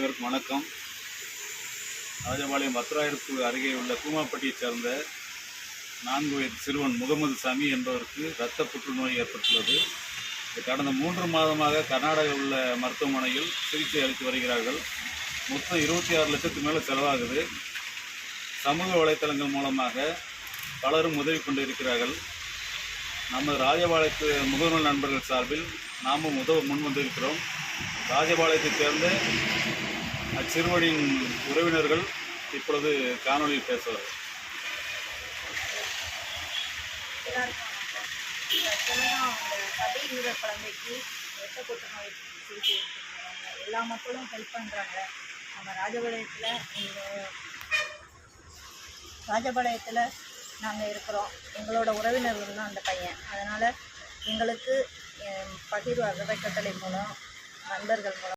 அனைவருக்கும் வணக்கம். ராஜபாளையம் வத்ராயிருப்பு அருகே உள்ள கூமாப்பட்டியைச் சேர்ந்த 4 வயது சிறுவன் முகமது சமி என்பவருக்கு இரத்த புற்றுநோய் ஏற்பட்டுள்ளது. கடந்த 3 மாதமாக கர்நாடகாவில் உள்ள மருத்துவமனையில் சிகிச்சை அளித்து வருகிறார்கள். மொத்தம் 26 லட்சத்துக்கு மேலே செலவாகுது. சமூக வலைத்தளங்கள் மூலமாக பலரும் உதவி கொண்டிருக்கிறார்கள். நமது ராஜபாளையத்து முகநூல் நண்பர்கள் சார்பில் நாமும் உதவ முன் வந்திருக்கிறோம். ராஜபாளையத்தைச் சேர்ந்த அச்சிறுவனின் உறவினர்கள் இப்பொழுது காணொலியில் பேசுவார். குழந்தைக்கு இரத்த புற்றுநோய் சிகிச்சை எடுத்துக்கிறாங்க. எல்லா மக்களும் ஹெல்ப் பண்ணுறாங்க. நம்ம ராஜபாளையத்தில் நாங்கள் இருக்கிறோம். எங்களோட உறவினர்கள் தான் அந்த பையன். அதனால் எங்களுக்கு பகிர்வு அறக்கட்டளை மூலம் நண்பர்கள் மூலம்